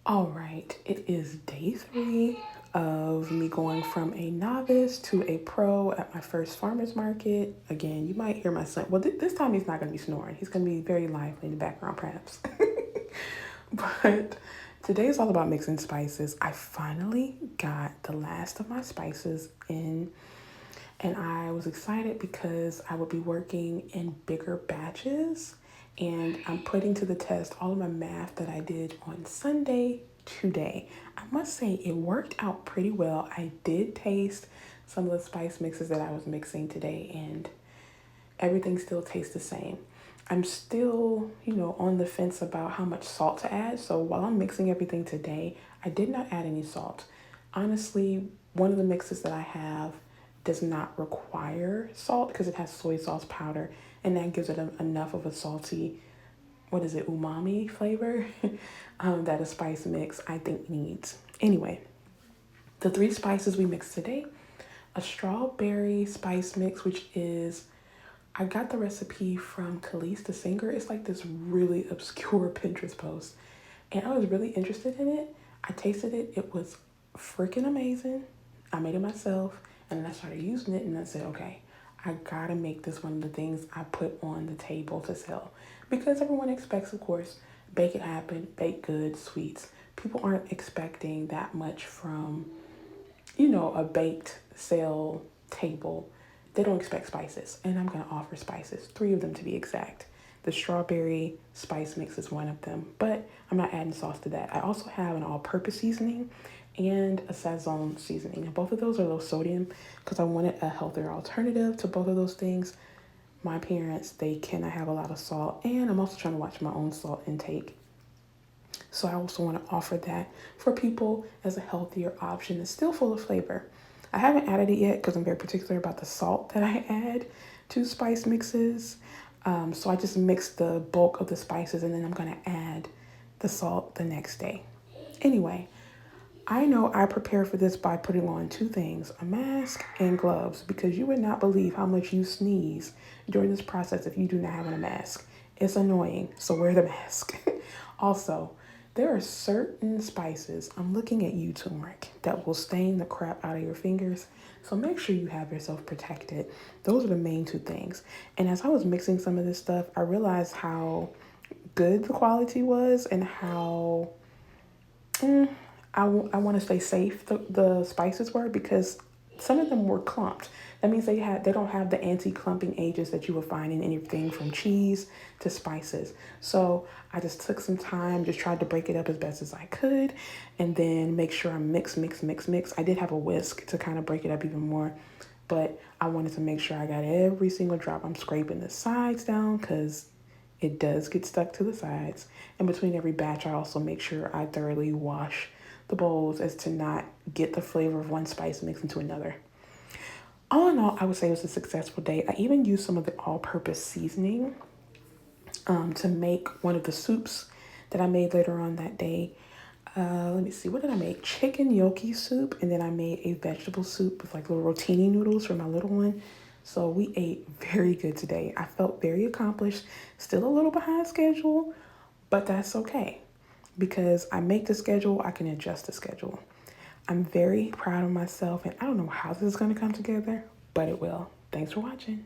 All right, it is day 3 of me going from a novice to a pro at my first farmer's market. Again, you might hear my son. Well, this time he's not going to be snoring. He's going to be very lively in the background, perhaps. But today is all about mixing spices. I finally got the last of my spices in, and I was excited because I would be working in bigger batches, and I'm putting to the test all of my math that I did on Sunday today. I must say it worked out pretty well. I did taste some of the spice mixes that I was mixing today, and everything still tastes the same. I'm still, on the fence about how much salt to add. So while I'm mixing everything today, I did not add any salt. Honestly, one of the mixes that I have does not require salt because it has soy sauce powder, and that gives it enough of a salty, umami flavor that a spice mix I think needs. Anyway, the 3 spices we mixed today: a strawberry spice mix, which is, I got the recipe from Khalees the singer. It's like this really obscure Pinterest post, and I was really interested in it. I tasted it. It was freaking amazing. I made it myself, and then I started using it, and I said, okay, I gotta make this one of the things I put on the table to sell, because everyone expects, of course, bake it happen, baked goods, sweets. People aren't expecting that much from, a baked sale table. They don't expect spices, and I'm gonna offer spices, 3 of them to be exact. The strawberry spice mix is one of them, but I'm not adding sauce to that. I also have an all-purpose seasoning and a Sazon seasoning, and both of those are low sodium because I wanted a healthier alternative to both of those things. My parents, they cannot have a lot of salt, and I'm also trying to watch my own salt intake. So I also want to offer that for people as a healthier option that's still full of flavor. I haven't added it yet because I'm very particular about the salt that I add to spice mixes. So I just mix the bulk of the spices, and then I'm going to add the salt the next day. Anyway, I know I prepare for this by putting on 2 things: a mask and gloves, because you would not believe how much you sneeze during this process if you do not have a mask. It's annoying, so wear the mask. Also, there are certain spices, I'm looking at you, turmeric, that will stain the crap out of your fingers. So make sure you have yourself protected. Those are the main 2 things. And as I was mixing some of this stuff, I realized how good the quality was, and how I want to say safe the spices were, because some of them were clumped. That means they don't have the anti-clumping agents that you would find in anything from cheese to spices. So I just took some time, just tried to break it up as best as I could, and then make sure I mix. I did have a whisk to kind of break it up even more, but I wanted to make sure I got every single drop. I'm scraping the sides down because it does get stuck to the sides. And between every batch, I also make sure I thoroughly wash the bowls as to not get the flavor of one spice mixed into another. All in all, I would say it was a successful day. I even used some of the all-purpose seasoning to make one of the soups that I made later on that day. Let me see, what did I make? Chicken gnocchi soup, and then I made a vegetable soup with like little rotini noodles for my little one. So we ate very good today. I felt very accomplished, still a little behind schedule, but that's okay because I make the schedule, I can adjust the schedule. I'm very proud of myself, and I don't know how this is going to come together, but it will. Thanks for watching.